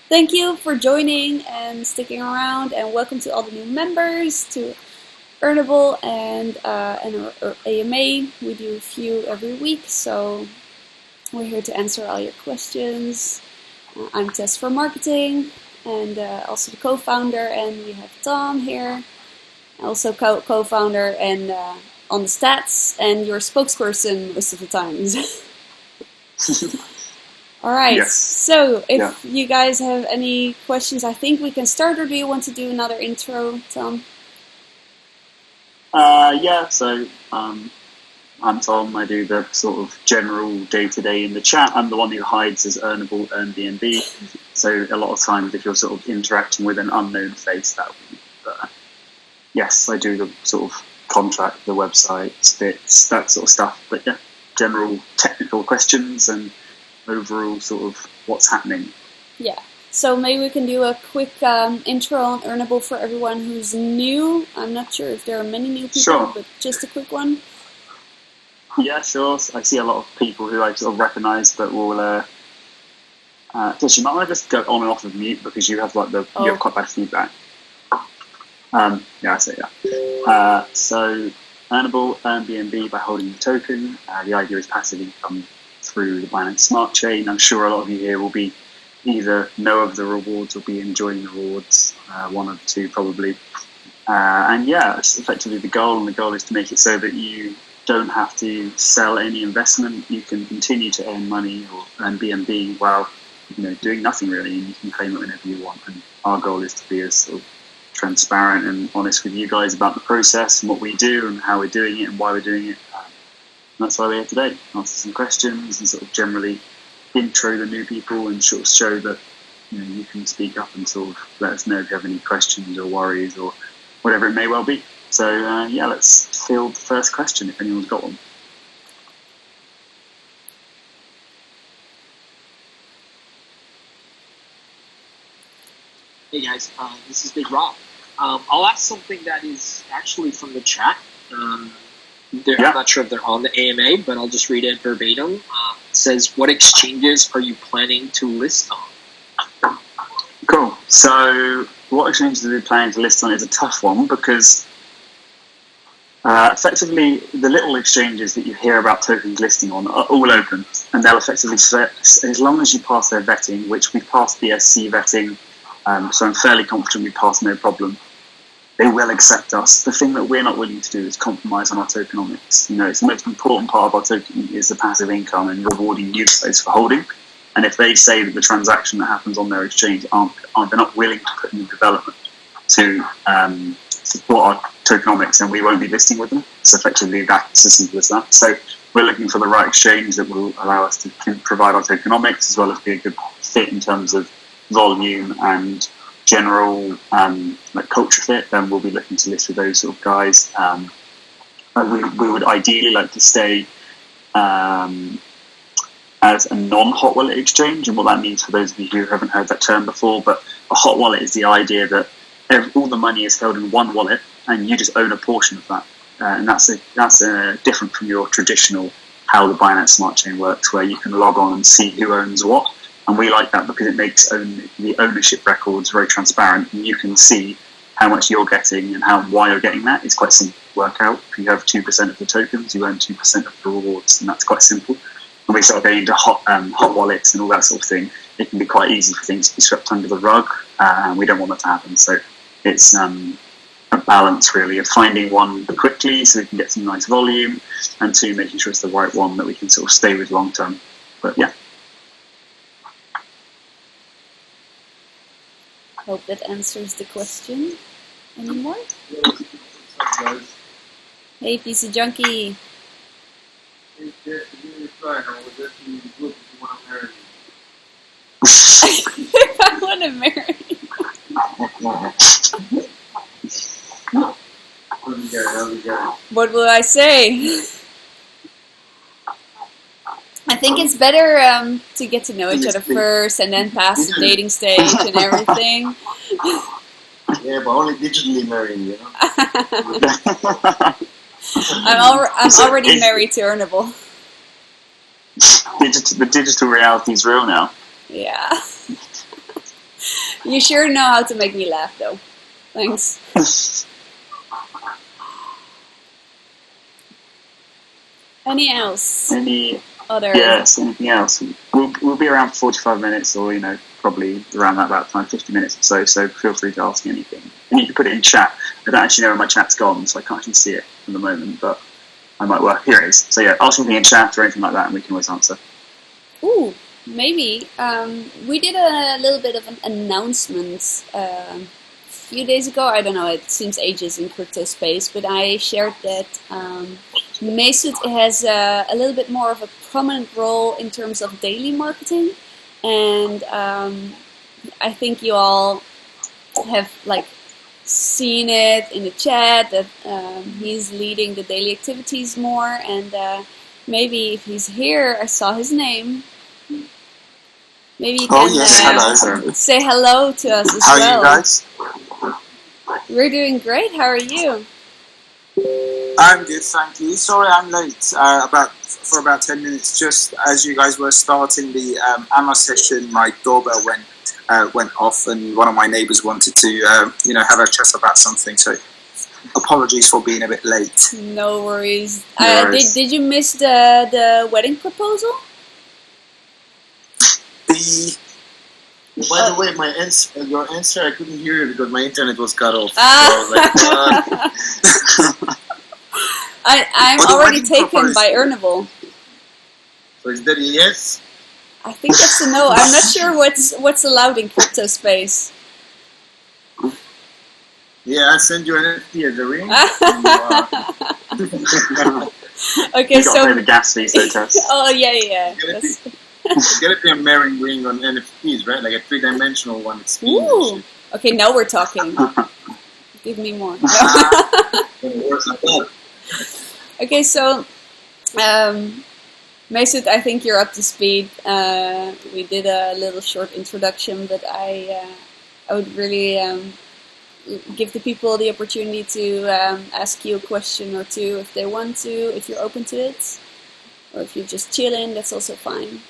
thank you for joining and sticking around, and welcome to all the new members to Earnable and our AMA. We do a few every week, so we're here to answer all your questions. I'm Tess for marketing, and also the co-founder, and we have Tom here, also co-founder and on the stats, and your spokesperson most of the times. All right, Yes. so if you guys have any questions, I think we can start, or do you want to do another intro, Tom? So I'm Tom. I do the sort of general day-to-day in the chat. I'm the one who hides as Earnable, BNB. So a lot of times if you're sort of interacting with an unknown face, that would be me. But yes, I do the sort of contract, the website, bits, that sort of stuff. But yeah, general technical questions and overall sort of what's happening. Yeah, so maybe we can do a quick intro on Earnable for everyone who's new. I'm not sure if there are many new people, Sure. but just a quick one. Yeah, sure. I see a lot of people who I sort of recognise, but will. Just you might want to just go on and off of mute because you have you have quite bad feedback. I say yeah. So Earnable, earn BNB by holding the token. The idea is passive income through the Binance Smart Chain. I'm sure a lot of you here will be either know of the rewards or be enjoying the rewards. One of the two probably. And yeah, it's effectively the goal, and the goal is to make it so that you don't have to sell any investment. You can continue to earn money or earn BNB while doing nothing really, and you can claim it whenever you want. And our goal is to be as sort of transparent and honest with you guys about the process and what we do and how we're doing it and why we're doing it. And that's why we're here today. Answer some questions and sort of generally intro the new people and sort of show that you can speak up and sort of let us know if you have any questions or worries or whatever it may well be. So let's field the first question if anyone's got one. Hey guys, this is Big Rob. I'll ask something that is actually from the chat. I'm not sure if they're on the AMA, but I'll just read it verbatim. It says, what exchanges are you planning to list on? Cool. So what exchanges are we planning to list on is a tough one because effectively the little exchanges that you hear about tokens listing on are all open, and they'll effectively, as long as you pass their vetting, which we passed the SC vetting, so I'm fairly confident we pass no problem. They will accept us. The thing that we're not willing to do is compromise on our tokenomics. It's the most important part of our token is the passive income and rewarding you guys for holding. And if they say that the transaction that happens on their exchange they're not willing to put in development to support our tokenomics, then we won't be listing with them. So effectively that's as simple as that. So we're looking for the right exchange that will allow us to provide our tokenomics as well as be a good fit in terms of volume and general culture fit. Then we'll be looking to list with those sort of guys. We would ideally like to stay as a non-hot wallet exchange, and what that means for those of you who haven't heard that term before, but a hot wallet is the idea that all the money is held in one wallet and you just own a portion of that, and that's different from your traditional how the Binance Smart Chain works, where you can log on and see who owns what. And we like that because it makes the ownership records very transparent, and you can see how much you're getting and why you're getting that. It's quite simple to work out. If you have 2% of the tokens, you earn 2% of the rewards, and that's quite simple. When we start getting into hot wallets and all that sort of thing, it can be quite easy for things to be swept under the rug, and we don't want that to happen. So it's a balance really of finding one quickly so we can get some nice volume, and two, making sure it's the right one that we can sort of stay with long term. But yeah. Hope that answers the question. Any more? Hey, PC Junkie. I want to marry you. What will I say? I think it's better to get to know each other first and then pass the dating stage and everything. Yeah, but only digitally marrying, I'm already married to Earnable. The digital reality is real now. Yeah. You sure know how to make me laugh, though. Thanks. Any else? Any other? Yes, anything else? We'll be around for 45 minutes, or probably around that about time, 50 minutes or so. So feel free to ask me anything, and you can put it in chat. I don't actually know where my chat's gone, so I can't actually see it at the moment, but I might work. Here it is. So yeah, ask anything in chat or anything like that, and we can always answer. Ooh, maybe. We did a little bit of an announcement a few days ago. I don't know, it seems ages in crypto space, but I shared that Mesut has a little bit more of a prominent role in terms of daily marketing, and I think you all have seen it in the chat that he's leading the daily activities more, and maybe if he's here, I saw his name. Maybe you can say hello to us as well. How are you guys? We're doing great. How are you? I'm good, thank you. Sorry I'm late for about 10 minutes. Just as you guys were starting the AMA session, my doorbell went off, and one of my neighbours wanted to have a chat about something. So apologies for being a bit late. No worries. Did you miss the wedding proposal? By the way, your answer, I couldn't hear you because my internet was cut off. I'm already taken by Earnable. So is that a yes? I think that's a no. I'm not sure what's allowed in crypto space. Yeah, I sent you an NFT as a ring. Okay, you gotta pay the gas fees, though, Tess. Oh yeah. It's gotta be a marrying ring on NFTs, right? Like a 3-dimensional one. It's ooh. Okay, now we're talking. Give me more. Okay, so Mesut, I think you're up to speed. We did a little short introduction, but I would really give the people the opportunity to ask you a question or two if they want to, if you're open to it, or if you're just chilling, that's also fine.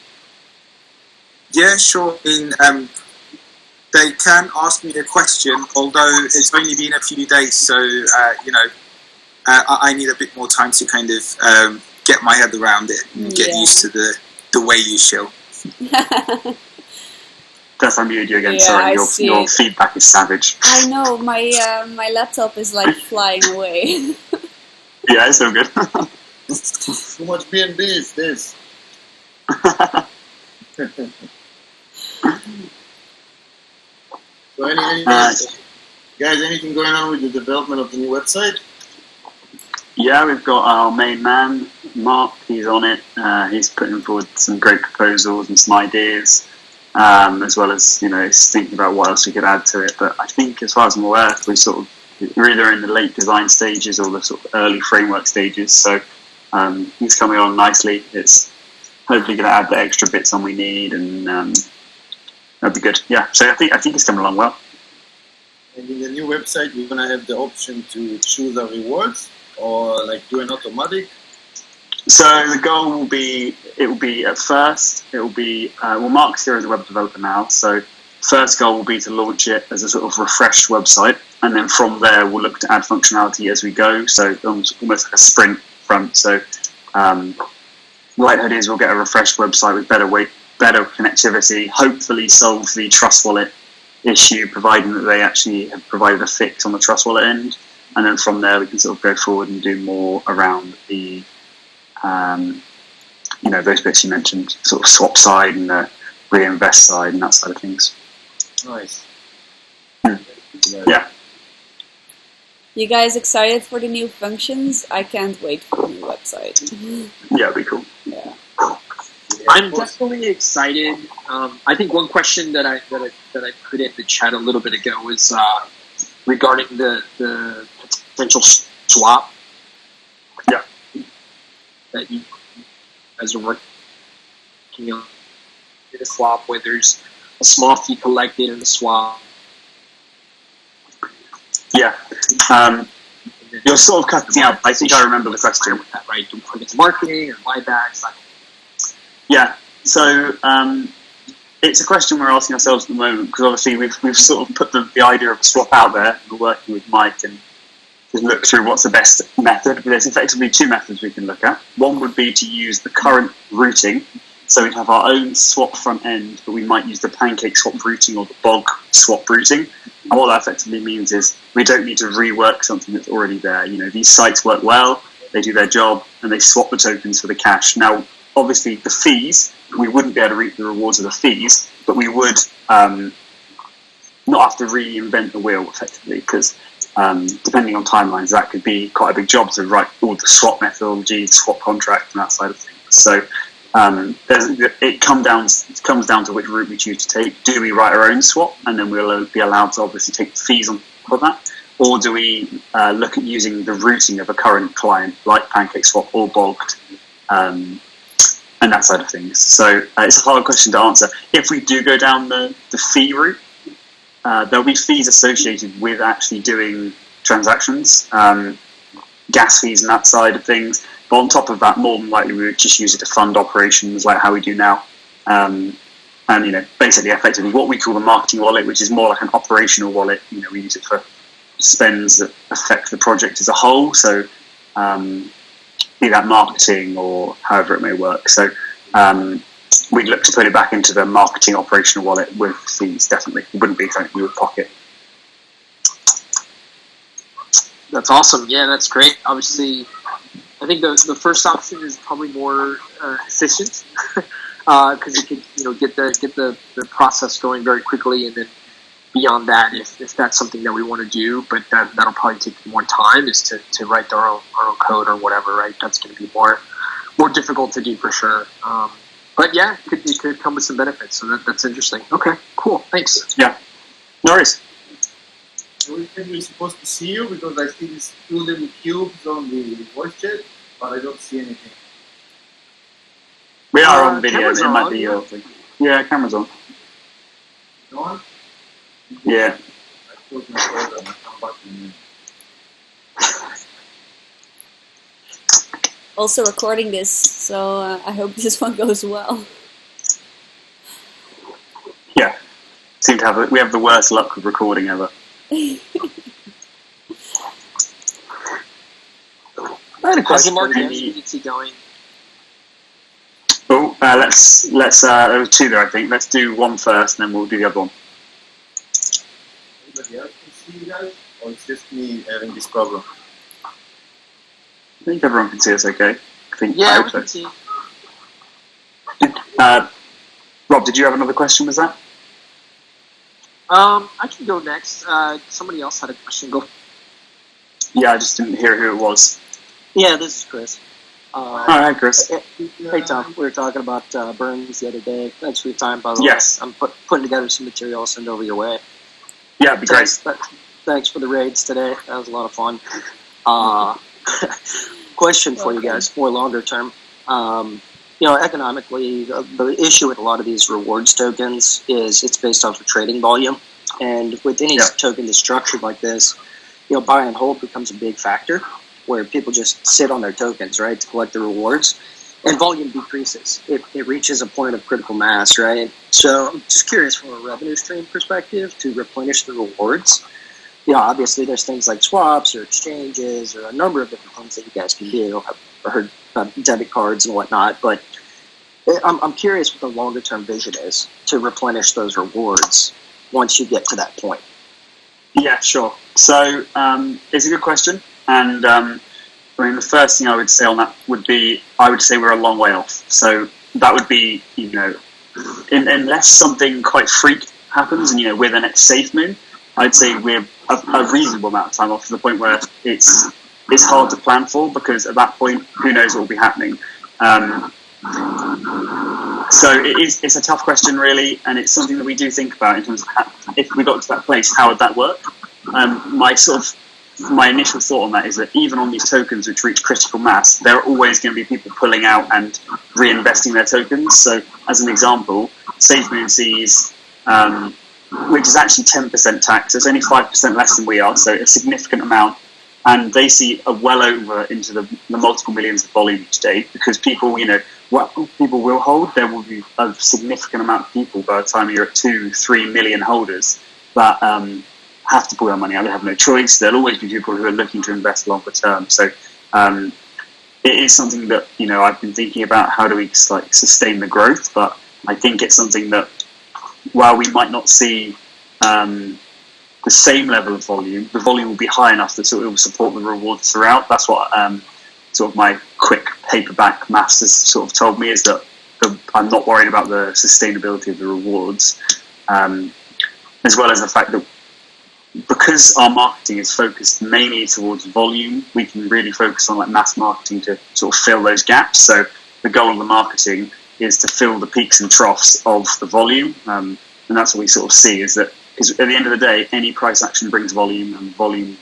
Yeah, sure. They can ask me a question, although it's only been a few days, so I need a bit more time to kind of get my head around it and get used to the way you show. Tess, I muted you again. Yeah, sorry, your feedback is savage. I know, my laptop is flying away. Yeah, it's no good. Too much BNB is this. So guys, anything going on with the development of the new website? Yeah, we've got our main man, Mark. He's on it. He's putting forward some great proposals and some ideas, as well as he's thinking about what else we could add to it. But I think, as far as I'm aware, we're either in the late design stages or the sort of early framework stages. So he's coming on nicely. It's hopefully going to add the extra bits on we need, and that'd be good. Yeah, so I think it's coming along well. And in the new website, we're going to have the option to choose our rewards or do an automatic. So the goal will be, Mark's here as a web developer now. So first goal will be to launch it as a sort of refreshed website, and then from there we'll look to add functionality as we go. So almost like a sprint front. So likelihood is we'll get a refreshed website with better connectivity, hopefully solve the Trust Wallet issue, providing that they actually have provided a fix on the Trust Wallet end, and then from there we can sort of go forward and do more around the those bits you mentioned, sort of swap side and the reinvest side and that side of things. Nice. Yeah. You guys excited for the new functions? I can't wait for the new website. Yeah, it'll be cool. Yeah. I'm definitely excited. I think one question that I put in the chat a little bit ago was regarding the potential swap. Yeah. That you guys are working on a swap where there's a small fee collected in the swap. Yeah. You're sort of cutting out. I think I remember the question. Right? Do marketing or buybacks? Yeah. So it's a question we're asking ourselves at the moment, because obviously we've sort of put the idea of a swap out there. We're working with Mike and to look through what's the best method. There's effectively two methods we can look at. One would be to use the current routing. So we'd have our own swap front end, but we might use the pancake swap routing or the bog swap routing. And what that effectively means is we don't need to rework something that's already there. These sites work well, they do their job, and they swap the tokens for the cash. Now, obviously, the fees, we wouldn't be able to reap the rewards of the fees, but we would not have to reinvent the wheel, effectively, because depending on timelines, that could be quite a big job to write all the swap methodology, swap contract, and that side of things. So it comes down to which route we choose to take. Do we write our own swap, and then we'll be allowed to obviously take the fees on top of that? Or do we look at using the routing of a current client, like PancakeSwap or Bogged, and that side of things? So it's a hard question to answer. If we do go down the fee route, there'll be fees associated with actually doing transactions, gas fees and that side of things. But on top of that, more than likely, we would just use it to fund operations like how we do now. And, basically, effectively, what we call the marketing wallet, which is more like an operational wallet. We use it for spends that affect the project as a whole. So, be that marketing or however it may work. So, we'd look to put it back into the marketing operational wallet with fees, definitely. It wouldn't be something we would pocket. That's awesome. Yeah, that's great. Obviously, I think the first option is probably more efficient because you could get the process going very quickly, and then beyond that, if that's something that we want to do, but that'll probably take more time, is to write our own code or whatever, right? That's going to be more difficult to do for sure. But yeah, it could come with some benefits, so that's interesting. Okay, cool, thanks. Yeah, no worries. We're supposed to see you because I see these two little cubes on the voice chat, but I don't see anything. We are on video. It might be your thing. Yeah, camera's on. On? Yeah. I close my door and I come back in a minute. Also recording this, so I hope this one goes well. Yeah. We have the worst luck with recording ever. How's the market going? Oh, let's there was two there, I think. Let's do one first, and then we'll do the other one. Anybody else can see you guys, or it's just me having this problem? I think everyone can see us okay. Yeah, we can see. Rob, did you have another question, was that? I can go next. Somebody else had a question. Go. Yeah, I just didn't hear who it was. Yeah, this is Chris. Hi, Chris. Hey, Tom. We were talking about burns the other day. Thanks for your time, by the way. Yes. I'm putting together some material I'll send over your way. Yeah, it'd be great. Thanks for the raids today. That was a lot of fun. Question for you guys, more longer term. Economically, the issue with a lot of these rewards tokens is it's based off of trading volume. And with any token that's structured like this, buy and hold becomes a big factor where people just sit on their tokens, right, to collect the rewards. And volume decreases. It reaches a point of critical mass, right? So I'm just curious from a revenue stream perspective to replenish the rewards. Obviously there's things like swaps or exchanges or a number of different things that you guys can do. I've heard debit cards and whatnot, but I'm curious what the longer term vision is to replenish those rewards once you get to that point. Yeah, sure. So it's a good question, and the first thing I would say on that would be I would say we're a long way off. So that would be unless something quite freak happens, and we're the next safe moon, I'd say we're a reasonable amount of time off to the point where it's hard to plan for, because at that point, who knows what will be happening. So it's a tough question, really, and it's something that we do think about in terms of if we got to that place, how would that work? My initial thought on that is that even on these tokens which reach critical mass, there are always going to be people pulling out and reinvesting their tokens. So, as an example, SafeMoon sees, which is actually 10% tax, so it's only 5% less than we are, so a significant amount and they see well over into the multiple millions of volume each day, because people, what people will hold. There will be a significant amount of people by the time you're at 2-3 million holders that have to pull their money out. They have no choice. There'll always be people who are looking to invest longer term. So it is something that I've been thinking about. How do we sustain the growth? But I think it's something that, while we might not see the same level of volume, the volume will be high enough that it will support the rewards throughout. That's what sort of my quick paperback maths has sort of told me, is that I'm not worried about the sustainability of the rewards, as well as the fact that because our marketing is focused mainly towards volume, we can really focus on mass marketing to sort of fill those gaps. So the goal of the marketing is to fill the peaks and troughs of the volume, and that's what we sort of see, is that because at the end of the day, any price action brings volume, and volume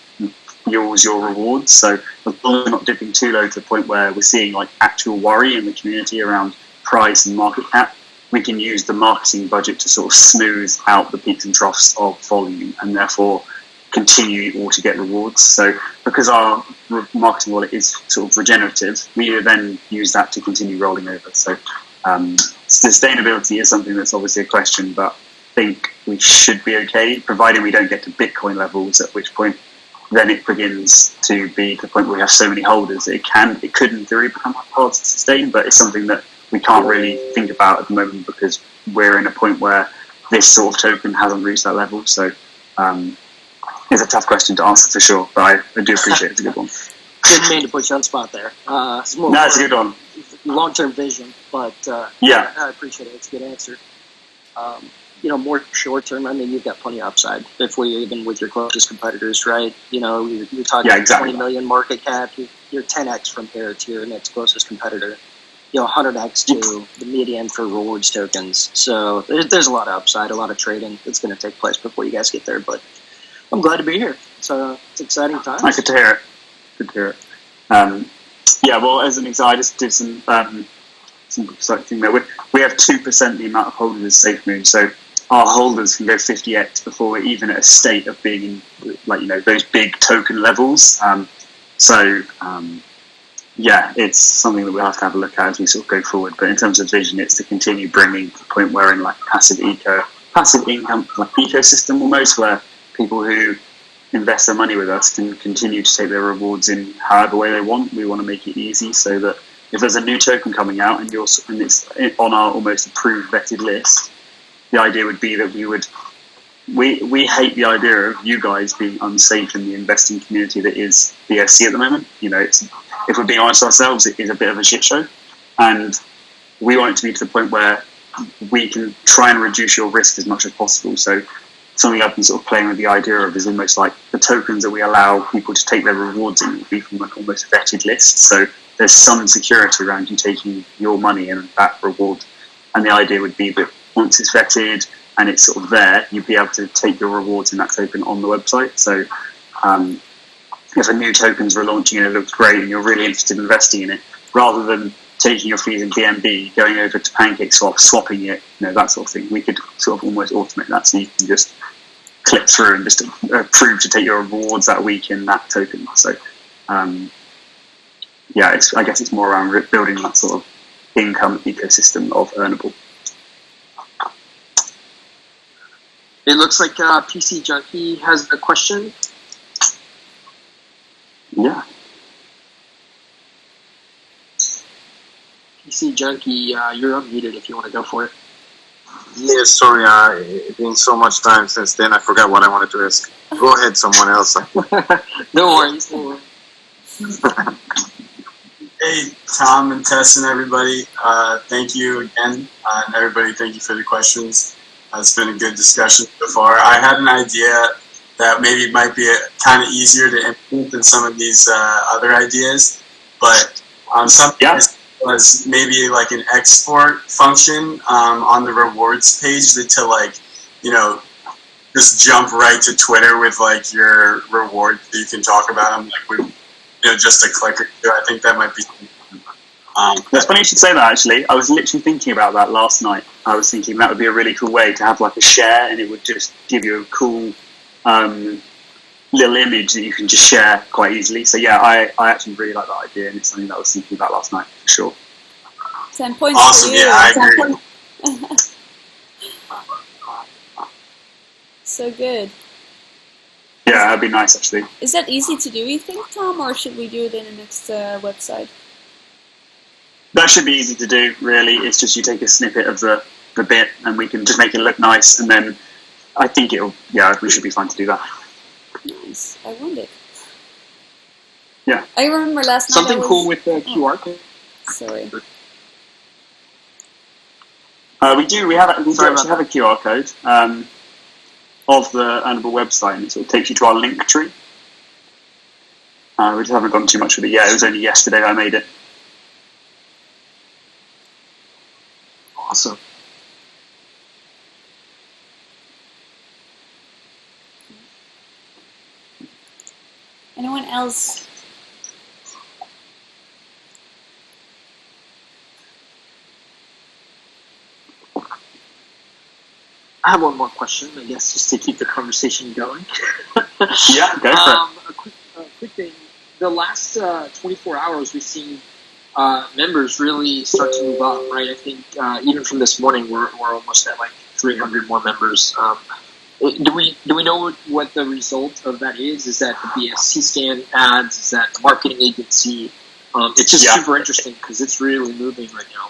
fuels your rewards. So as long as we're not dipping too low to the point where we're seeing actual worry in the community around price and market cap, we can use the marketing budget to sort of smooth out the peaks and troughs of volume, and therefore continue all to get rewards. So because our marketing wallet is sort of regenerative, we then use that to continue rolling over. So sustainability is something that's obviously a question, but I think we should be okay, providing we don't get to Bitcoin levels, at which point then it begins to be to the point where we have so many holders. It could in theory become hard to sustain, but it's something that we can't really think about at the moment, because we're in a point where this sort of token hasn't reached that level. So it's a tough question to answer for sure, but I do appreciate it's a good one. Didn't mean to put you on the spot there. It's a good one. Long-term vision, but yeah, I appreciate it. It's a good answer. More short-term, you've got plenty of upside if we're even with your closest competitors, right? You're talking exactly. 20 million market cap. You're 10x from here to your next closest competitor. 100x to the median for rewards tokens. So there's a lot of upside, a lot of trading that's going to take place before you guys get there. But I'm glad to be here. So it's exciting times. Good to hear it. Good to hear it. Well, as an example, I just did some exciting there. We have 2% the amount of holders as SafeMoon. So our holders can go 50x before we're even at a state of being in, those big token levels. It's something that we'll have to have a look at as we sort of go forward. But in terms of vision, it's to continue bringing to the point where in passive income ecosystem almost, where people who invest their money with us can continue to take their rewards in however way they want. We want to make it easy so that if there's a new token coming out and it's on our almost approved vetted list, the idea would be that we hate the idea of you guys being unsafe in the investing community that is BSC at the moment. If we're being honest with ourselves, it is a bit of a shit show, and we want it to be to the point where we can try and reduce your risk as much as possible. So something I've been sort of playing with the idea of is almost like the tokens that we allow people to take their rewards in will be from almost a vetted list. So there's some security around you taking your money in that reward, and the idea would be that once it's vetted and it's sort of there, you'd be able to take your rewards in that token on the website. So if a new token's relaunching and it looks great and you're really interested in investing in it, rather than taking your fees in BNB, going over to PancakeSwap, swapping it, that sort of thing, we could sort of almost automate that, so you can just click through and just approve to take your rewards that week in that token. So I guess it's more around building that sort of income ecosystem of Earnable. It looks like PC Junkie has a question. Yeah. PC Junkie, you're unmuted if you want to go for it. Yeah, sorry, it's been so much time since then, I forgot what I wanted to ask. Go ahead, someone else. No worries. Hey, Tom and Tess and everybody, thank you again, and everybody, thank you for the questions. It's been a good discussion so far. I had an idea that maybe it might be kind of easier to implement than some of these other ideas, but something was maybe like an export function on the rewards page to just jump right to Twitter with your rewards that you can talk about them with just a click or two. I think that might be. That's funny you should say that, actually. I was literally thinking about that last night. I was thinking that would be a really cool way to have a share, and it would just give you a cool little image that you can just share quite easily. So yeah, I actually really like that idea, and it's something that I was thinking about last night for sure. 10 points Awesome, for you. yeah, I agree. So good. Yeah, that'd be nice actually. Is that easy to do, you think, Tom, or should we do it in the next website? That should be easy to do, really. It's just you take a snippet of the bit and we can just make it look nice, and then I think we should be fine to do that. Nice. I want it. Yeah. I remember last night Something cool with the QR code. Sorry. We actually have a QR code of the Earnable website, and it sort of takes you to our link tree. We just haven't gone too much with it yet. It was only yesterday I made it. Awesome. Anyone else? I have one more question, I guess, just to keep the conversation going. Yeah, go for it. A quick thing. The last 24 hours, we've seen members really start to move up, right? I think even from this morning, we're almost at like 300 more members. Do we know what the result of that is? Is that the BSC scan ads? Is that the marketing agency? It's just super interesting because it's really moving right now.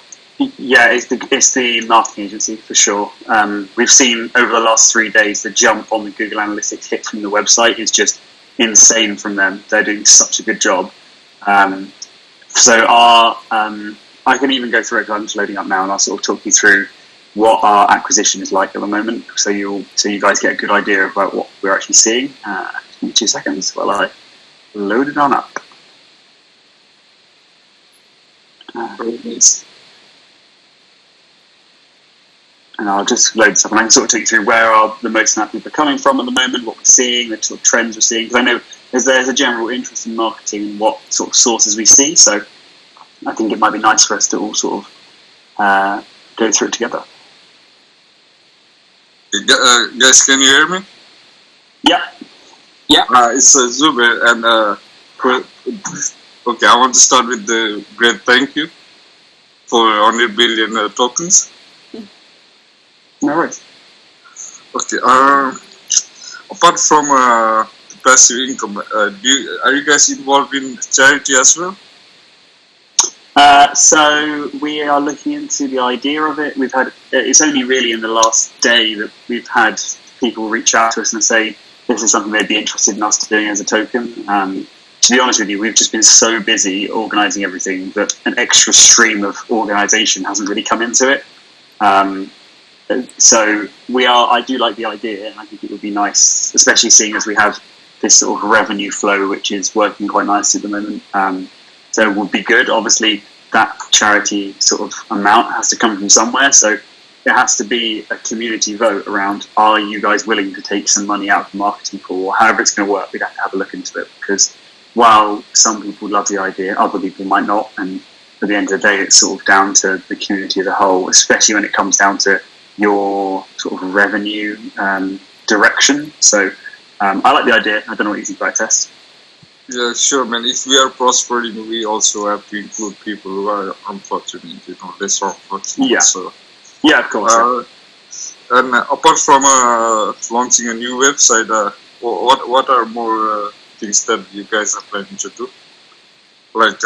Yeah, it's the marketing agency for sure. We've seen over the last 3 days the jump on the Google Analytics hits from the website is just insane from them. They're doing such a good job. So I can even go through it because I'm just loading up now, and I'll sort of talk you through what our acquisition is like at the moment, so you guys get a good idea about what we're actually seeing. Give me 2 seconds while I load it on up. And I'll just load this up, and I can sort of take you through where the most amount of people are coming from at the moment, what we're seeing, the sort of trends we're seeing. Because I know there's a general interest in marketing and what sort of sources we see, so I think it might be nice for us to all sort of go through it together. Guys, can you hear me? Yeah. Yeah. It's Zubair, and okay, I want to start with the great thank you for 100 billion tokens. No worries. Okay. Apart from passive income, are you guys involved in charity as well? So we are looking into the idea of it. It's only really in the last day that we've had people reach out to us and say this is something they'd be interested in us doing as a token. To be honest with you, we've just been so busy organising everything that an extra stream of organisation hasn't really come into it. So I do like the idea, and I think it would be nice, especially seeing as we have this sort of revenue flow, which is working quite nicely at the moment. So it would be good. Obviously, that charity sort of amount has to come from somewhere. So there has to be a community vote around, are you guys willing to take some money out of the marketing pool, or however it's going to work. We'd have to have a look into it, because while some people love the idea, other people might not. And at the end of the day, it's sort of down to the community as a whole, especially when it comes down to your sort of revenue direction. So I like the idea. I don't know what you think about test. Yeah, sure, man. If we are prospering, we also have to include people who are unfortunate, less unfortunate. Yeah. So, yeah, of course. And apart from launching a new website, what are more things that you guys are planning to do? Like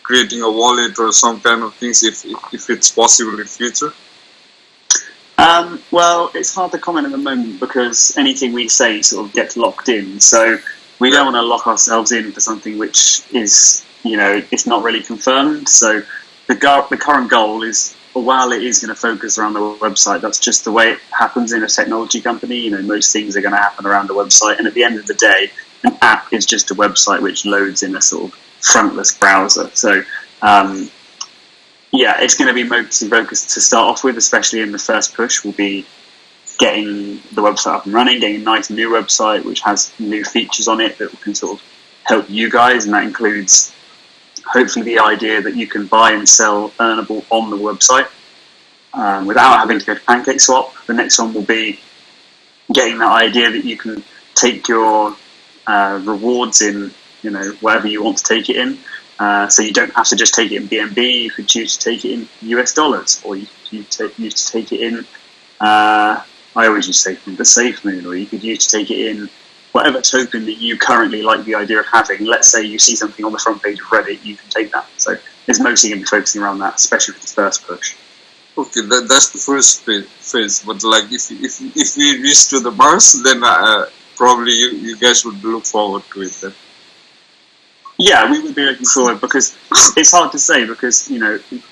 creating a wallet or some kind of things, if it's possible in future? Well, it's hard to comment at the moment because anything we say sort of gets locked in. So we don't want to lock ourselves in for something which is, it's not really confirmed. So the current goal is, while it is going to focus around the website, that's just the way it happens in a technology company. Most things are going to happen around the website. And at the end of the day, an app is just a website which loads in a sort of frontless browser. So, it's going to be mostly focused to start off with, especially in the first push, will be getting the website up and running, getting a nice new website which has new features on it that can sort of help you guys. And that includes hopefully the idea that you can buy and sell Earnable on the website without having to go to PancakeSwap. The next one will be getting that idea that you can take your rewards in, whatever you want to take it in. So you don't have to just take it in BNB. You could choose to take it in US dollars, or you could choose to take it in. I always use SafeMoon, but SafeMoon, or you could use to take it in whatever token that you currently like the idea of having. Let's say you see something on the front page of Reddit, you can take that. So it's mostly going to be focusing around that, especially for the first push. Okay, that's the first phase. But like, if we reach to the Mars, then probably you guys would look forward to it then. Yeah, we would be looking forward, because it's hard to say, because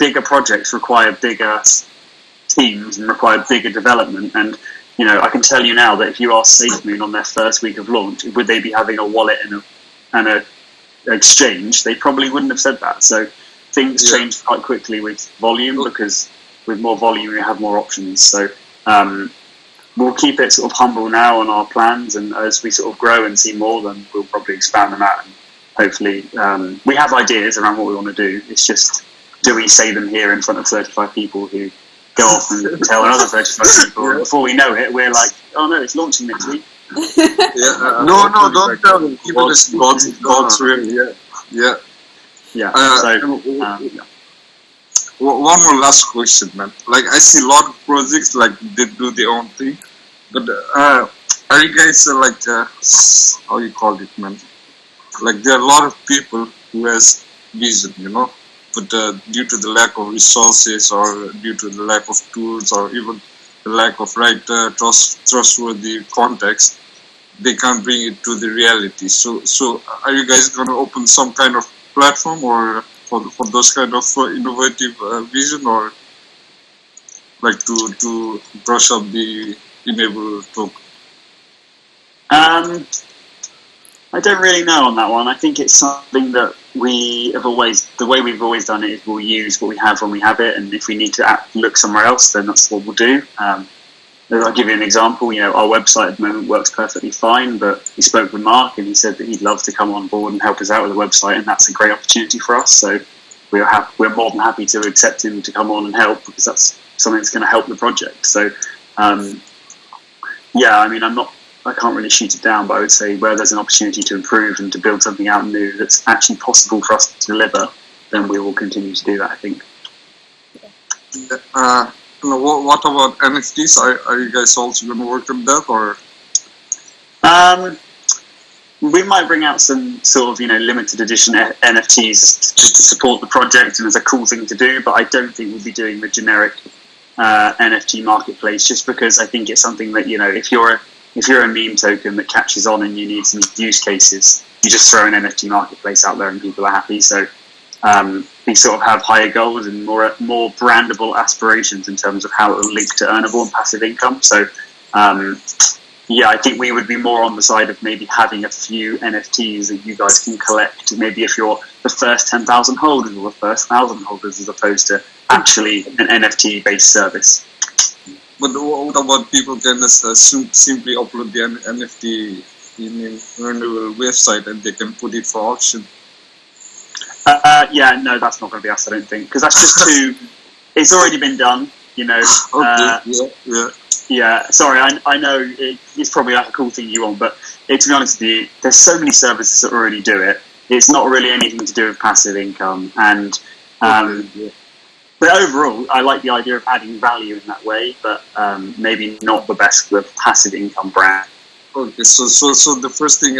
bigger projects require bigger teams and require bigger development. And I can tell you now that if you ask SafeMoon on their first week of launch, would they be having a wallet and a exchange, they probably wouldn't have said that. So things change quite quickly with volume, because with more volume you have more options. So we'll keep it sort of humble now on our plans, and as we sort of grow and see more, then we'll probably expand them out. And hopefully, we have ideas around what we want to do. It's just, do we say them here in front of 35 people who go off and tell another 35 people? And before we know it, we're like, oh no, it's launching next week. No, don't tell them. Keep it as God's will. Yeah. One more last question, man. Like, I see a lot of projects, like, they do their own thing. But are you guys, how you call it, man? Like, there are a lot of people who has vision, but due to the lack of resources, or due to the lack of tools, or even the lack of trustworthy context, they can't bring it to the reality. So are you guys going to open some kind of platform, or for those kind of innovative vision, or like to brush up the Earnable token? I don't really know on that one. I think it's something that the way we've always done it is we'll use what we have when we have it, and if we need to look somewhere else, then that's what we'll do. I'll give you an example. Our website at the moment works perfectly fine, but we spoke with Mark and he said that he'd love to come on board and help us out with the website, and that's a great opportunity for us. So we're more than happy to accept him to come on and help, because that's something that's going to help the project. So, I can't really shoot it down, but I would say where there's an opportunity to improve and to build something out new that's actually possible for us to deliver, then we will continue to do that, I think. What about NFTs? Are you guys also going to work on that, or? We might bring out some sort of limited edition NFTs to support the project, and as a cool thing to do. But I don't think we'll be doing the generic NFT marketplace, just because I think it's something that if you're a meme token that catches on and you need some use cases, you just throw an NFT marketplace out there and people are happy. So we sort of have higher goals and more brandable aspirations in terms of how it will link to earnable and passive income. So I think we would be more on the side of maybe having a few NFTs that you guys can collect, maybe if you're the first 10,000 holders or the first 1,000 holders, as opposed to actually an NFT based service. But what about people can simply upload the NFT in an Earnable website and they can put it for auction? No, that's not going to be us, I don't think, because that's just too. It's already been done, Yeah, sorry, I know it's probably like a cool thing you want, but to be honest with you, there's so many services that already do it. It's not really anything to do with passive income, and but overall, I like the idea of adding value in that way, but maybe not the best for the passive income brand. Okay, so the first thing,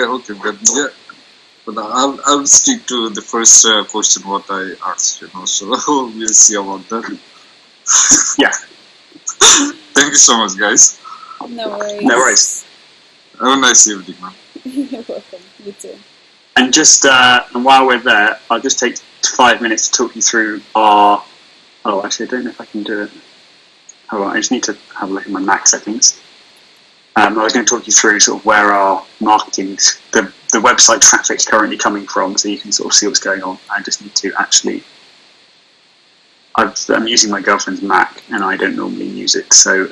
but I'll stick to the first question what I asked, so we'll see about that. Yeah. Thank you so much, guys. No worries. No worries. Have a nice evening, man. You're welcome. You too. And just and while we're there, I'll just take 5 minutes to talk you through our. Oh, actually, I don't know if I can do it. Hold on, I just need to have a look at my Mac settings. I was going to talk you through sort of where our marketing, the website traffic's currently coming from, so you can sort of see what's going on. I just need to actually. I'm using my girlfriend's Mac, and I don't normally use it, so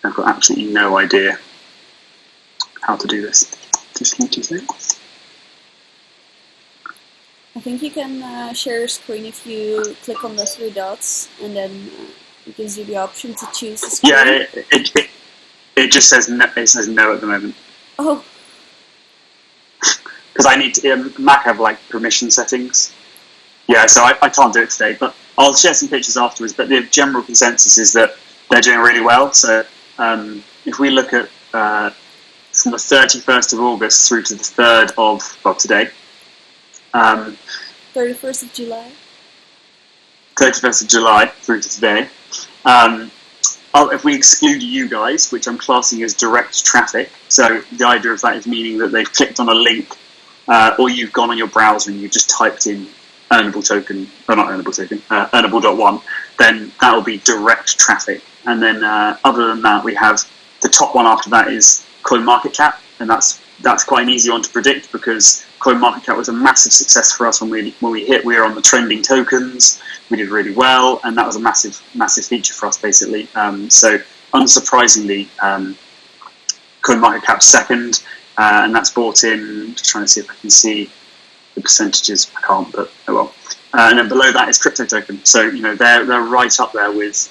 I've got absolutely no idea how to do this. Just need to say. I think you can share your screen if you click on the three dots, and then it gives you the option to choose the screen. Yeah, It just says no, it says no at the moment. Oh. Because I need to, Mac have like permission settings. Yeah, so I can't do it today, but I'll share some pictures afterwards. But the general consensus is that they're doing really well. So if we look at from the 31st of August through to the 3rd of today. 31st of July. 31st of July through to today. If we exclude you guys, which I'm classing as direct traffic, so the idea of that is meaning that they've clicked on a link, or you've gone on your browser and you've just typed in Earnable token, or not Earnable token, Earnable.1, then that will be direct traffic. And then other than that, we have the top one after that is CoinMarketCap, and that's quite an easy one to predict because CoinMarketCap was a massive success for us when we were on the trending tokens. We did really well, and that was a massive feature for us basically. So unsurprisingly, CoinMarketCap's second, and that's bought in. Just trying to see if I can see the percentages. I can't, but oh well. And then below that is Crypto Token. So they're right up there with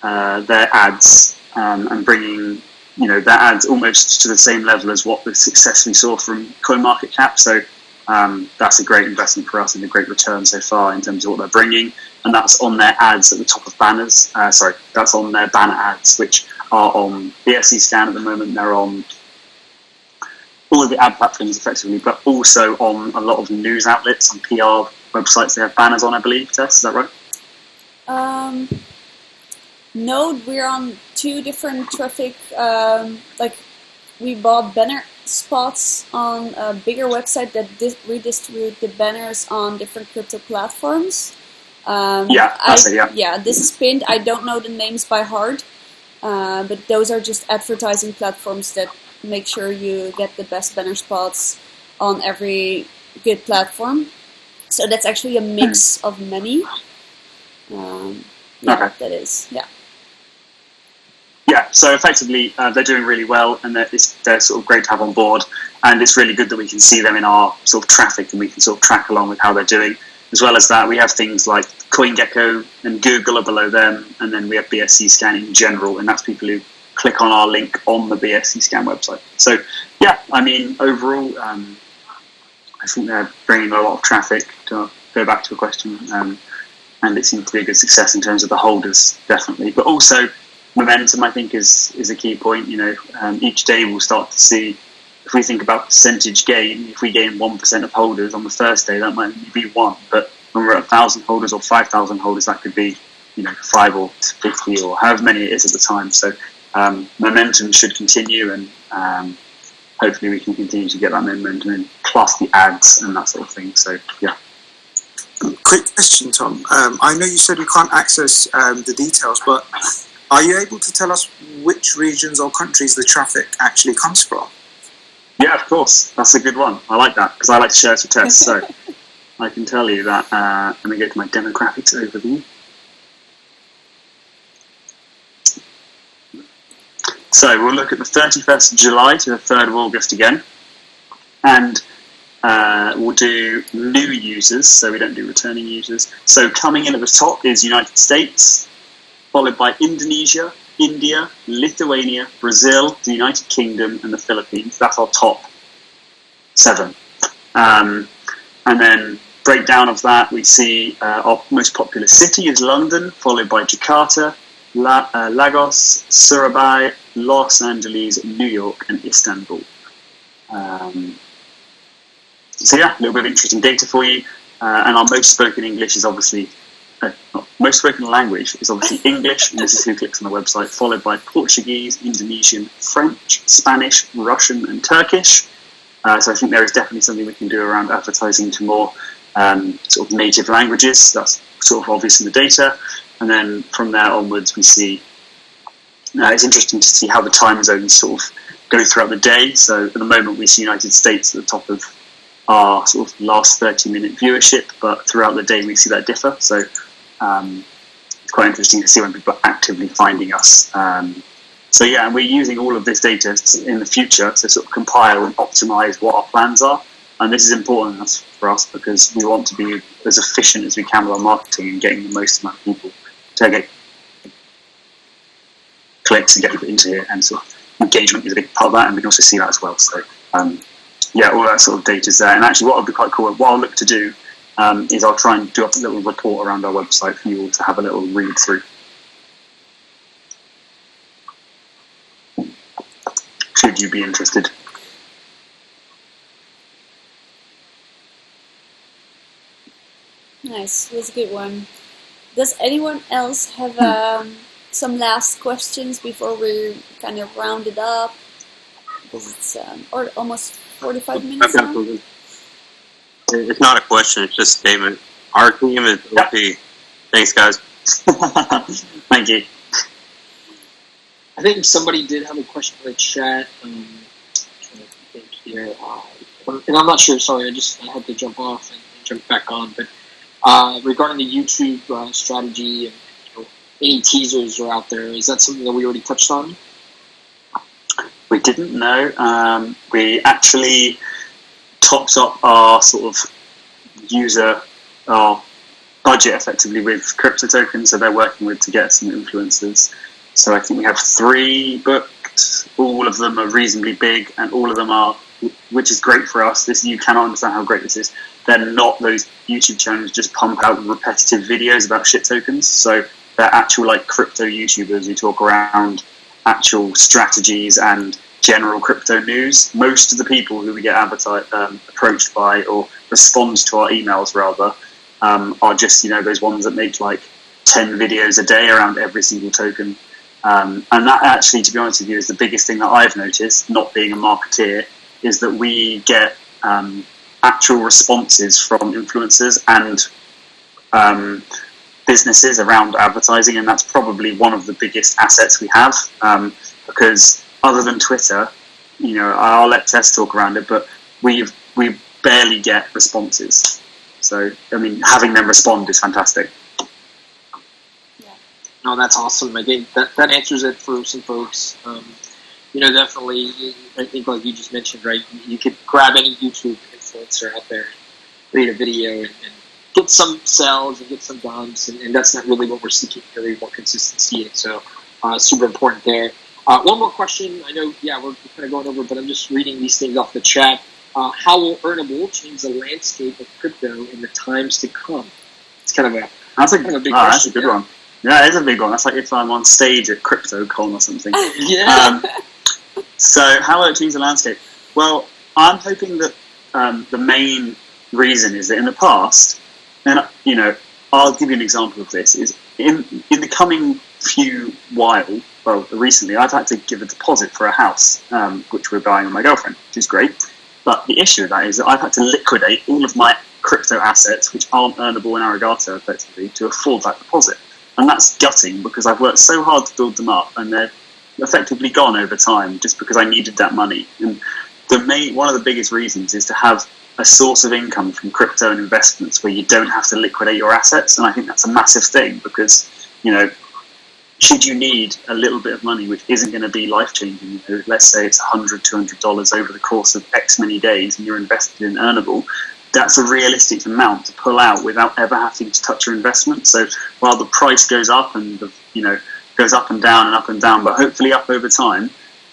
their ads and bringing their ads almost to the same level as what the success we saw from CoinMarketCap. So that's a great investment for us and a great return so far in terms of what they're bringing. And that's on their ads at the top of banners. That's on their banner ads, which are on BSC Scan at the moment. They're on all of the ad platforms effectively, but also on a lot of news outlets and PR websites. They have banners on, I believe. Tess, is that right? No, we're on two different traffic. We bought banner spots on a bigger website that redistribute the banners on different crypto platforms. This is pinned. I don't know the names by heart, but those are just advertising platforms that make sure you get the best banner spots on every good platform. So that's actually a mix of many. That is, yeah. Yeah, so effectively they're doing really well, and they're sort of great to have on board, and it's really good that we can see them in our sort of traffic and we can sort of track along with how they're doing. As well as that, we have things like CoinGecko and Google are below them, and then we have BSC Scan in general, and that's people who click on our link on the BSC Scan website. So yeah, I mean overall, I think they're bringing a lot of traffic. To go back to a question, and it seems to be a good success in terms of the holders, definitely, but also. Momentum, I think, is a key point. Each day we'll start to see, if we think about percentage gain, if we gain 1% of holders on the first day, that might only be 1. But when we're at 1,000 holders or 5,000 holders, that could be 5 or 50 or however many it is at the time. So momentum should continue, and hopefully we can continue to get that momentum in, plus the ads and that sort of thing. So yeah. Quick question, Tom. I know you said we can't access the details, but are you able to tell us which regions or countries the traffic actually comes from? Yeah, of course. That's a good one. I like that because I like to share it with Tess. So I can tell you that. Let me go to my demographics overview. So we'll look at the 31st of July to the 3rd of August again. And we'll do new users, so we don't do returning users. So coming in at the top is United States, followed by Indonesia, India, Lithuania, Brazil, the United Kingdom, and the Philippines. That's our top 7. And then breakdown of that, we see our most popular city is London, followed by Jakarta, Lagos, Surabaya, Los Angeles, New York, and Istanbul. So yeah, a little bit of interesting data for you. And our most spoken English is obviously most spoken language is obviously English, and this is who clicks on the website, followed by Portuguese, Indonesian, French, Spanish, Russian, and Turkish. So I think there is definitely something we can do around advertising to more sort of native languages. That's sort of obvious in the data. And then from there onwards, we see it's interesting to see how the time zones sort of go throughout the day. So at the moment, we see United States at the top of our sort of last 30-minute viewership, but throughout the day we see that differ. So it's quite interesting to see when people are actively finding us. So yeah, and we're using all of this data in the future to sort of compile and optimize what our plans are. And this is important for us because we want to be as efficient as we can with our marketing and getting the most amount of people to get clicks and get people into here and sort of engagement is a big part of that, and we can also see that as well. So yeah, all that sort of data is there. And actually, what would be quite cool, what I'll look to do is I'll try and do a little report around our website for you all to have a little read through. Should you be interested? Nice, that's a good one. Does anyone else have some last questions before we kind of round it up? Because it's or almost 45 minutes now. It's not a question, it's just a statement. Our team is OP. Thanks, guys. Thank you. I think somebody did have a question in the chat. I'm trying to think here. And I'm not sure, sorry, I had to jump off and jump back on. But regarding the YouTube strategy, and any teasers are out there, is that something that we already touched on? We didn't know. We actually topped up our sort of our budget effectively with crypto tokens, so they're working with to get some influencers. So I think we have 3 booked. All of them are reasonably big, and all of them are, which is great for us. You cannot understand how great this is. They're not those YouTube channels just pump out repetitive videos about shit tokens. So they're actual like crypto YouTubers who talk around actual strategies and general crypto news. Most of the people who we get approached by or respond to our emails rather are just those ones that make like 10 videos a day around every single token. And that actually, to be honest with you, is the biggest thing that I've noticed, not being a marketeer, is that we get actual responses from influencers and businesses around advertising, and that's probably one of the biggest assets we have, because other than Twitter, I'll let Tess talk around it, but we barely get responses. So, I mean, having them respond is fantastic. No, that's awesome. I think that answers it for some folks. Definitely, I think like you just mentioned, right, you could grab any YouTube influencer out there, create a video, and get some sales and get some dumps, and that's not really what we're seeking, really more consistency. And so, super important there. One more question. I know, we're kind of going over, but I'm just reading these things off the chat. How will Earnable change the landscape of crypto in the times to come? It's kind of a big question. That's a good one. Yeah, it's a big one. That's like if I'm on stage at CryptoCon or something. Yeah. So how will it change the landscape? Well, I'm hoping that the main reason is that in the past, and I'll give you an example of this, is in the coming recently I've had to give a deposit for a house, which we're buying with my girlfriend, which is great. But the issue with that is that I've had to liquidate all of my crypto assets, which aren't earnable in Arigato effectively, to afford that deposit. And that's gutting because I've worked so hard to build them up, and they're effectively gone over time just because I needed that money. And one of the biggest reasons is to have a source of income from crypto and investments where you don't have to liquidate your assets. And I think that's a massive thing because, should you need a little bit of money, which isn't going to be life-changing, let's say it's $100, $200 over the course of X many days and you're invested in Earnable, that's a realistic amount to pull out without ever having to touch your investment. So while the price goes up and goes up and down, but hopefully up over time,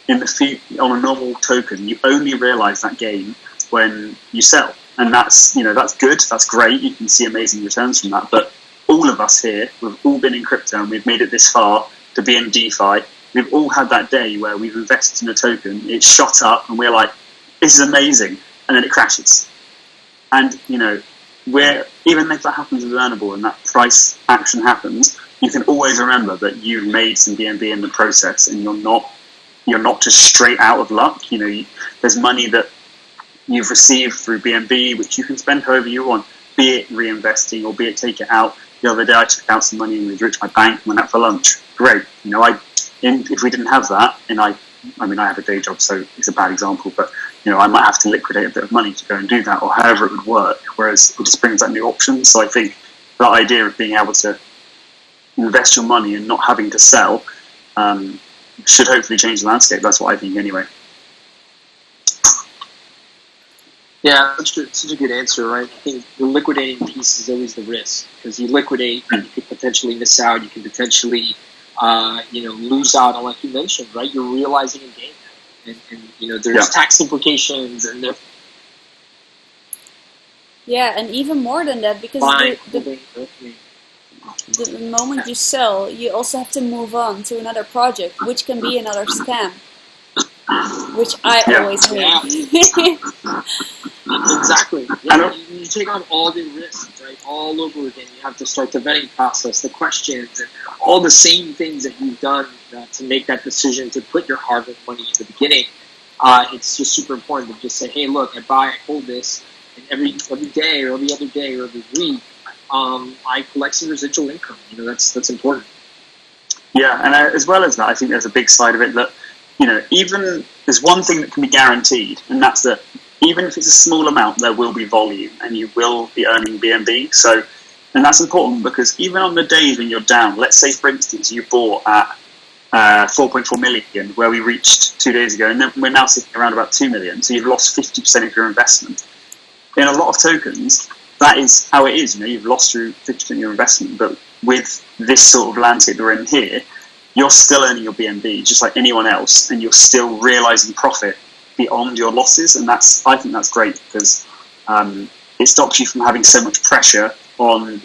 on a normal token, you only realize that gain when you sell, and that's good, that's great. You can see amazing returns from that. But all of us here, we've all been in crypto and we've made it this far to be in DeFi. We've all had that day where we've invested in a token, it shot up, and we're like, "This is amazing," and then it crashes. And, even if that happens with Earnable and that price action happens, you can always remember that you've made some BNB in the process and you're not just straight out of luck. There's money that you've received through BNB, which you can spend however you want, be it reinvesting or be it take it out. The other day I took out some money and withdrew to my bank and went out for lunch. Great. If we didn't have that, and I have a day job, so it's a bad example, but I might have to liquidate a bit of money to go and do that, or however it would work. Whereas it just brings that new option. So I think that idea of being able to invest your money and not having to sell should hopefully change the landscape. That's what I think, anyway. Yeah, that's such a good answer, right? I think the liquidating piece is always the risk, because you liquidate, and you could potentially miss out. You can potentially lose out on, like you mentioned, right? You're realizing a gain, and there's tax implications, and and even more than that, because the moment you sell, you also have to move on to another project, which can be another scam, which I always hate. Exactly. Yeah, you take on all the risks, right? All over again. You have to start the vetting process, the questions, and all the same things that you've done to make that decision to put your hard-earned money in the beginning. It's just super important to just say, hey, look, I hold this, and every day or every other day or every week, I collect some residual income. That's important. Yeah, and as well as that, I think there's a big side of it that, even there's one thing that can be guaranteed, and that's that even if it's a small amount, there will be volume, and you will be earning BNB. So, and that's important because even on the days when you're down, let's say, for instance, you bought at 4.4 million, where we reached 2 days ago, and then we're now sitting around about 2 million. So you've lost 50% of your investment. In a lot of tokens, that is how it is. You've lost through 50% of your investment, but with this sort of landscape we're in here, you're still earning your BNB just like anyone else, and you're still realizing profit beyond your losses. And I think that's great because it stops you from having so much pressure on.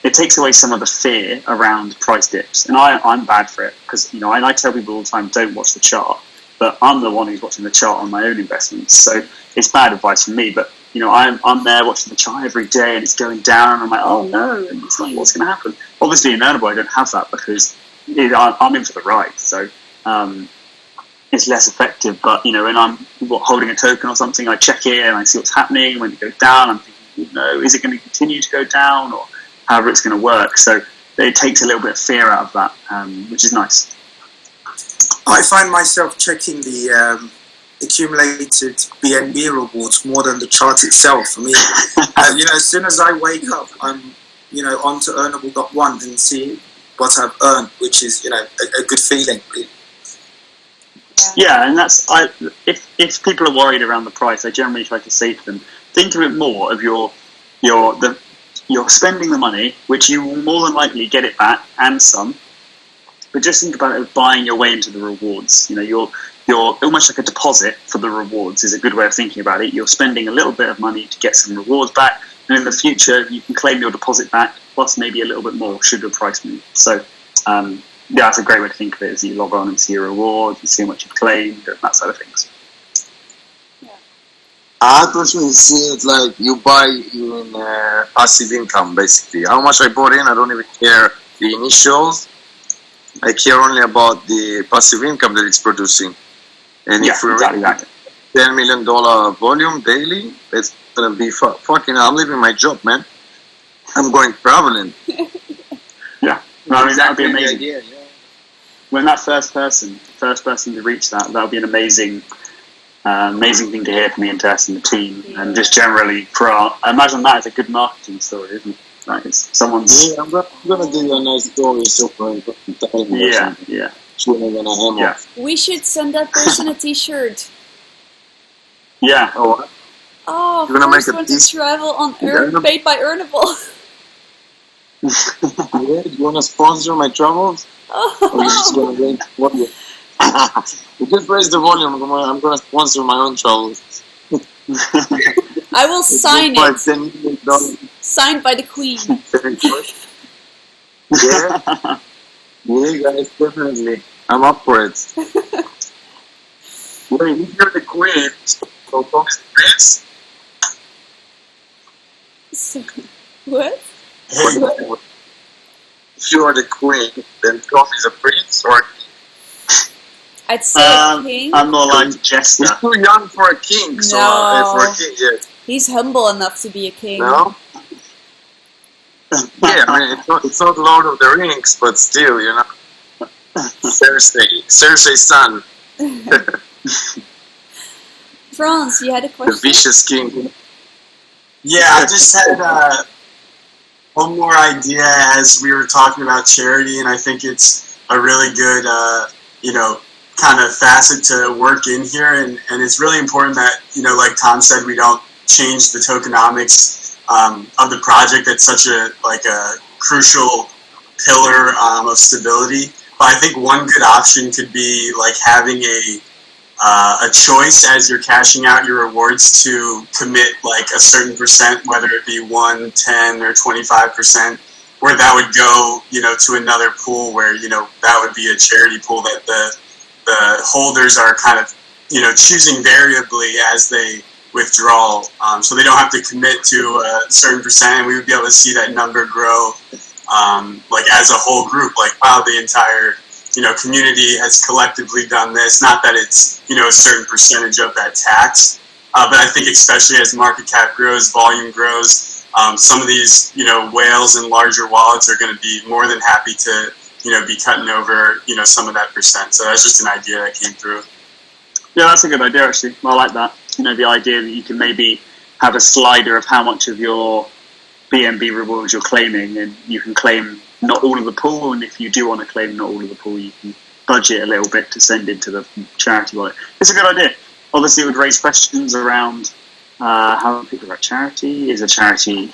It takes away some of the fear around price dips, and I'm bad for it because I tell people all the time, don't watch the chart, but I'm the one who's watching the chart on my own investments, so it's bad advice from me. But I'm there watching the chart every day, and it's going down, and I'm like, oh no, and it's like, what's going to happen? Obviously in Earnable I don't have that because I'm in for the ride, so it's less effective. But when I'm holding a token or something, I check it and I see what's happening. When it goes down, I'm thinking, is it going to continue to go down, or however it's going to work? So it takes a little bit of fear out of that, which is nice. I find myself checking the accumulated BNB rewards more than the chart itself. I mean, as soon as I wake up, I'm onto Earnable.1 and see what I've earned, which is a good feeling. Yeah, and that's if people are worried around the price, I generally try to say to them, think of it more of you're spending the money, which you will more than likely get it back and some. But just think about it as buying your way into the rewards. You're almost like a deposit for the rewards is a good way of thinking about it. You're spending a little bit of money to get some rewards back, and in the future you can claim your deposit back plus maybe a little bit more should the price move. So that's a great way to think of it, is you log on and see your rewards and see how much you've claimed and that side of things. I personally see it like you buy in passive income, basically. How much I bought in, I don't even care the initials. I care only about the passive income that it's producing. And if we reach $10 million volume daily, it's going to be fucking, I'm leaving my job, man. I'm going traveling. Yeah. I mean, that would be amazing. Idea, yeah. When that first person to reach that would be an amazing thing to hear from me and Tess and the team, and just generally I imagine that is a good marketing story, isn't it? Like it's someone's. Yeah, I'm gonna do you a nice story so far. Yeah. We should send that person a T-shirt. Yeah. Oh, first one to travel on paid by Earnable. Yeah, you wanna sponsor my travels? Or you just gonna wait for you? You just raise the volume. I'm gonna sponsor my own travels. I will sign it. Signed by the Queen. Yeah, guys, definitely. I'm up for it. Wait, if you're the Queen, so Tom is the prince? What? If you are the Queen, then Tom is a prince or I'd say king. I'm more like Jester. He's too young for a king, so for a king, yeah. He's humble enough to be a king. No? Yeah, I mean, it's not Lord of the Rings, but still, Cersei's son. Franz, you had a question? The vicious king. Yeah, I just had one more idea as we were talking about charity, and I think it's a really good, kind of facet to work in here, and it's really important that, like Tom said, we don't change the tokenomics of the project. That's such a crucial pillar of stability. But I think one good option could be like having a choice as you're cashing out your rewards to commit like a certain percent, whether it be 1, 10, or 25%, where that would go, to another pool where, that would be a charity pool that the holders are kind of, choosing variably as they withdraw. So they don't have to commit to a certain percent, and we would be able to see that number grow, like as a whole group, like, wow, the entire community has collectively done this. Not that it's, a certain percentage of that tax, but I think especially as market cap grows, volume grows, some of these, whales and larger wallets are going to be more than happy to, be cutting over, some of that percent. So that's just an idea that came through. Yeah, that's a good idea, actually. I like that. The idea that you can maybe have a slider of how much of your BNB rewards you're claiming, and you can claim not all of the pool, and if you do want to claim not all of the pool, you can budget a little bit to send into the charity wallet. It's a good idea. Obviously, it would raise questions around how people about charity. Is a charity,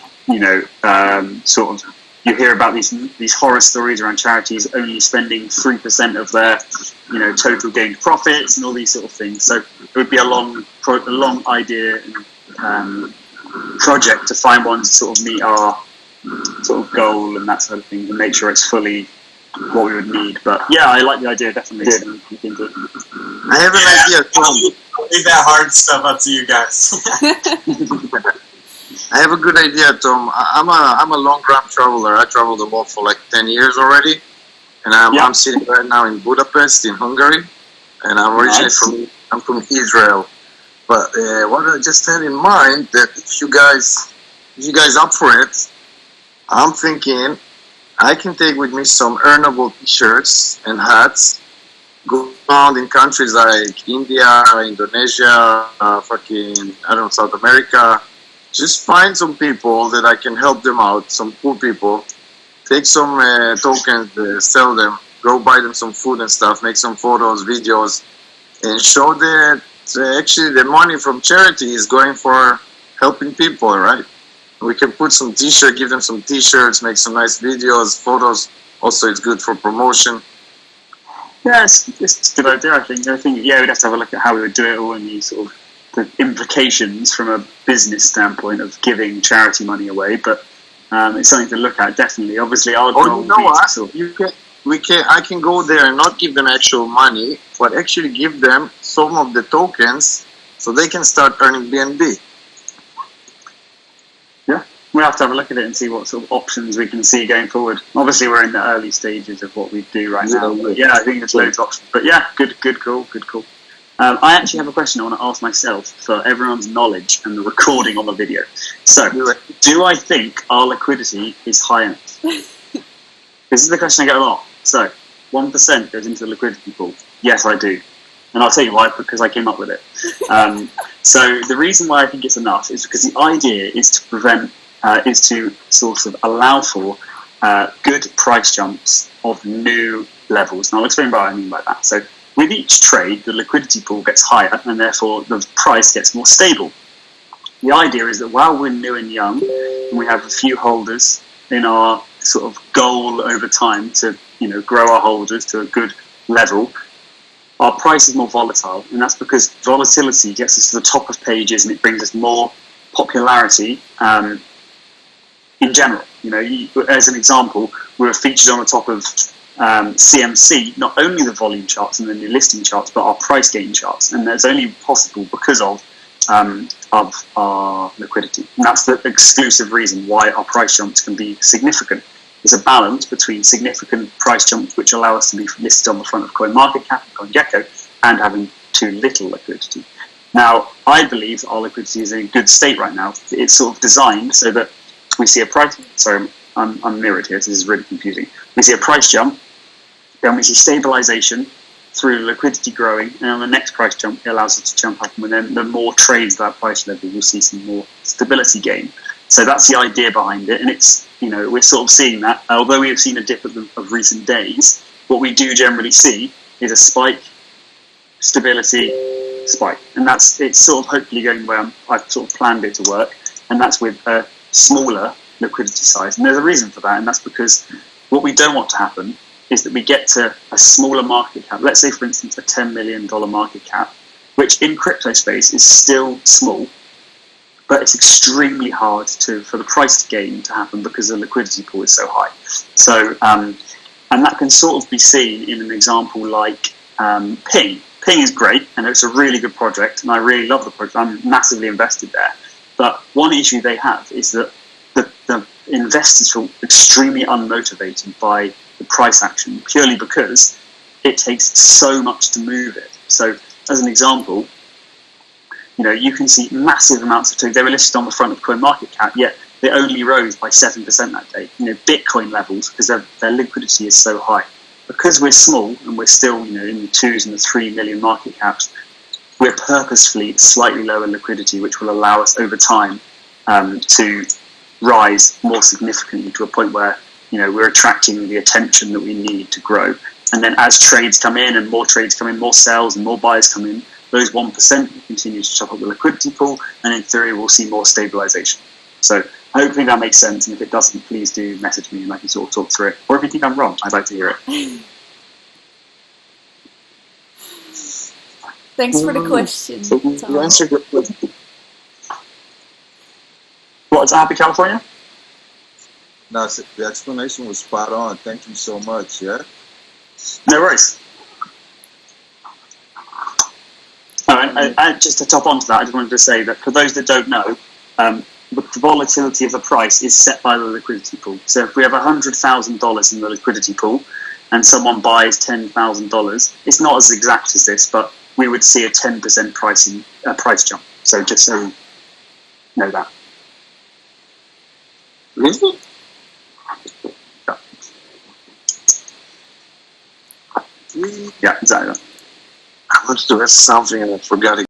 sort of, you hear about these horror stories around charities only spending 3% of their, total gained profits and all these sort of things. So it would be a long idea and project to find one to sort of meet our sort of goal and that sort of thing, and make sure it's fully what we would need. But yeah, I like the idea, definitely. I have an idea, Tom. I'll leave that hard stuff up to you guys. I have a good idea, Tom. I'm a long run traveler. I traveled the world for like 10 years already, and I'm sitting right now in Budapest, in Hungary, and I'm originally from Israel. But what I just had in mind that if you guys up for it, I'm thinking I can take with me some Earnable t-shirts and hats, go around in countries like India, Indonesia, South America. Just find some people that I can help them out, some poor people. Take some tokens, sell them, go buy them some food and stuff, make some photos, videos, and show that actually the money from charity is going for helping people, right? We can put some t-shirts, give them some t-shirts, make some nice videos, photos. Also, it's good for promotion. Yeah, it's a good idea, I think. We'd have to have a look at how we would do it all, and the sort of the implications from a business standpoint of giving charity money away. But it's something to look at, definitely. Obviously, our goal would be I can go there and not give them actual money, but actually give them some of the tokens so they can start earning BNB. Yeah, we'll have to have a look at it and see what sort of options we can see going forward. Obviously, we're in the early stages of what we do right now. But I think there's loads of options. But yeah, good call. I actually have a question I want to ask myself for everyone's knowledge and the recording on the video. So, do I think our liquidity is high enough? This is the question I get a lot. So, 1% goes into the liquidity pool. Yes, I do. And I'll tell you why, because I came up with it. So the reason why I think it's enough is because the idea is to sort of allow for good price jumps of new levels. And I'll explain what I mean by that. So with each trade, the liquidity pool gets higher, and therefore the price gets more stable. The idea is that while we're new and young, and we have a few holders in our sort of goal over time to, grow our holders to a good level, our price is more volatile, and that's because volatility gets us to the top of pages and it brings us more popularity in general. As an example, we were featured on the top of CMC, not only the volume charts and the new listing charts, but our price gain charts, and that's only possible because of our liquidity. And that's the exclusive reason why our price jumps can be significant. There's a balance between significant price jumps, which allow us to be listed on the front of CoinMarketCap and CoinGecko, and having too little liquidity. Now, I believe our liquidity is in a good state right now. It's sort of designed so that we see a price. Sorry, I'm mirrored here, so this is really confusing. We see a price jump, then we see stabilization through liquidity growing, and on the next price jump, it allows us to jump up, and then the more trades that price level, we'll see some more stability gain. So that's the idea behind it, and it's, we're sort of seeing that. Although we have seen a dip of recent days, what we do generally see is a spike, stability, spike, and it's sort of hopefully going where I've sort of planned it to work, and that's with a smaller liquidity size. And there's a reason for that, and that's because what we don't want to happen is that we get to a smaller market cap. Let's say, for instance, a $10 million market cap, which in crypto space is still small, but it's extremely hard for the price gain to happen because the liquidity pool is so high. So, and that can sort of be seen in an example like Ping. Ping is great, and it's a really good project, and I really love the project. I'm massively invested there. But one issue they have is that the investors feel extremely unmotivated by the price action, purely because it takes so much to move it. So, as an example, you can see massive amounts of tokens. They were listed on the front of CoinMarketCap, yet they only rose by 7% that day. Bitcoin levels, because their liquidity is so high. Because we're small and we're still, in the 2s and the 3 million market caps, we're purposefully slightly lower liquidity, which will allow us over time to rise more significantly to a point where, we're attracting the attention that we need to grow. And then as trades come in and more trades come in, more sales and more buyers come in, those 1% will continue to chop up the liquidity pool, and in theory we'll see more stabilization. So hopefully that makes sense, and if it doesn't, please do message me and I can sort of talk through it. Or if you think I'm wrong, I'd like to hear it. Thanks for the question. So you answered it. What's Happy California? No, the explanation was spot on. Thank you so much. Yeah. No worries. Just to top onto that, I just wanted to say that for those that don't know, the volatility of the price is set by the liquidity pool. So if we have $100,000 in the liquidity pool and someone buys $10,000, it's not as exact as this, but we would see a 10% price jump. So just so you know that. Really? Yeah, exactly. I wanted to ask something and I forgot it.